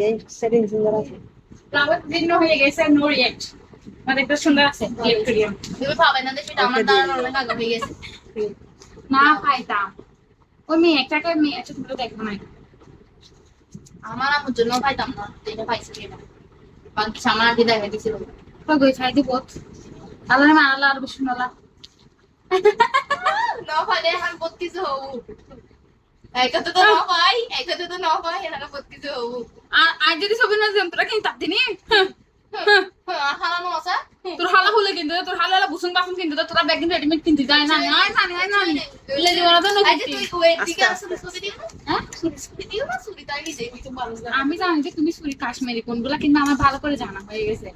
এই সেটিং সুন্দর আছে। ফ্লাওয়ার ভিন্ন হয়ে গেছে, নো রিয়েক্ট। মানে একটা সুন্দর আছে রিয়েক্ট করিও। তুমি পাবে না দেখি আমার দাঁড়ানো অনেক আগে হয়ে গেছে। না পাইতাম। ওই মেয়ে একটাকে মেয়ে একটা তুলে দেখো না। আমার আমার জন্য পাইতাম না, যেটা পাইছি এটা বাকি আমার আগে দেখা দিছিল। তো গই খাই দিব। আল্লাহ মা আল্লাহ আর বিষ্ণুল্লাহ। না পাইলে এখন 32 হবো। একসাথে তো না পাই, একসাথে তো না পাই, এখন 32 হবো। আর আজ যদি ছবি না দিম তোরা কিন্তু তাদিনি। হারানো আছে তোর হালা হলে কিন্তু তোর হালা বুসুন বাসুন কিন্তু তোরা ব্যাগ কিন্তু রেডিমেড কিনতে যায় না না এলে জীবন তো আজ নকি। তুই ওয়েট দিকে আসলে ছবি দিও না, হ্যাঁ ছবি দিও না, ছবি তাই নিজে কিছু ভালো না। আমি জানি যে তুমি সুরি কাশ্মীরি কোনগুলা কিনবে আমার ভালো করে জানা হয়ে গেছে।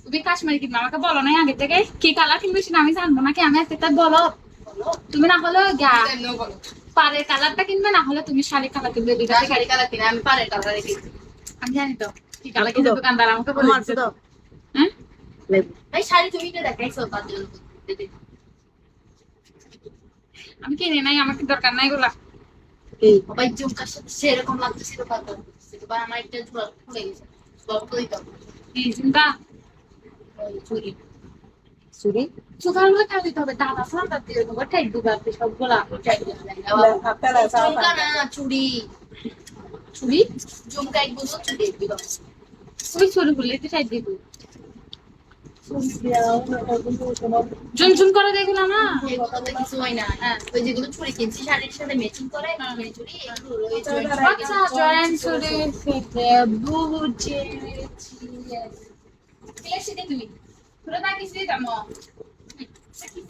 তুমি কাশ্মীরি কিনবে আমাকে বলো নাই আগে থেকে কি কালার কিনবে সেটা আমি জানবো নাকি আমি একটা বলো। তুমি না হলে গা পাড়ের কালারটা কিনবে না হলে তুমি শাড়ি কালার কিনবে দুইটা থেকে। শাড়ি কালার কিনে আমি পারে কালারে কিনি। আমি জানি তো কি কালার কিনবে দোকানদার আমাকে বলে আমার দিছে। তো হ্যাঁ ভাই শাড়ি তুমি তো দেখাইছো তার জন্য আমি কিনে নাই আমার কি দরকার নাই এগুলা। এই ভাই জুমকার সাথে সেরকম লাগতেছিল পাতা সেটা আমার একটা জোড়া খুলে গেছে গল্প দিতাম এই চিন্তা চুরি সুরি সুতার মধ্যে কাজ দিতে হবে দাদা সারা তার দিয়ে দেবো টাইট দিবে আপনি সবগুলা। আপনারা জুমকা না চুরি চুরি জুমকা এক বছর চুরি দিল ওই চুরি বললে তো টাইট দিব ঝুমঝুম করে দেখলো না। এগুলো তো কিছু হয় না। হ্যাঁ ওই যেগুলো চুরি কিনছি শাড়ির সাথে ম্যাচিং করে ওই চুরি এগুলো রয়েছে আচ্ছা জয়েন্ট চুরি ফিতে বুঝেছি। এসে দে তুমি তোরা না কিছু দিতাম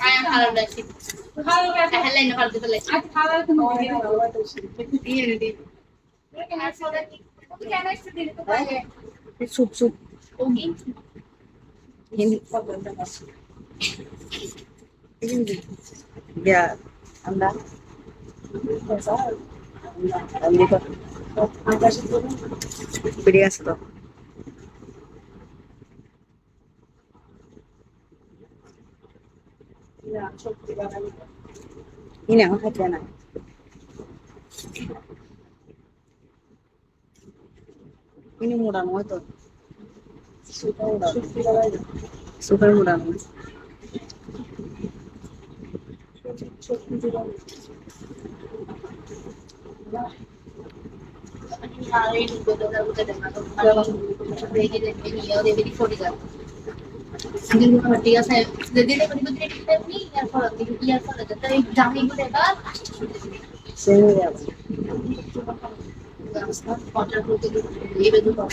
আয় হারাল দেখি ভালো লাগে হ্যাঁ লাইন হারাল দিতে লাগে আজ ভালো তুমি দিয়ে দিদি কেন এসে দিলে তো পাইলে সুপ সুপ ওকে Hindi ya anda andi ko বেরিয়ে আসতো ini ang hati na ini murah mo ito super murah mo Hari ini gue udah dengar lagi dari dia udah jadi foto kan. Jadi gue dia saya jadi dia gue jadi kita ni yang kalau dia kalau jadi jangan gue dengar. Saya Foto itu dia itu dia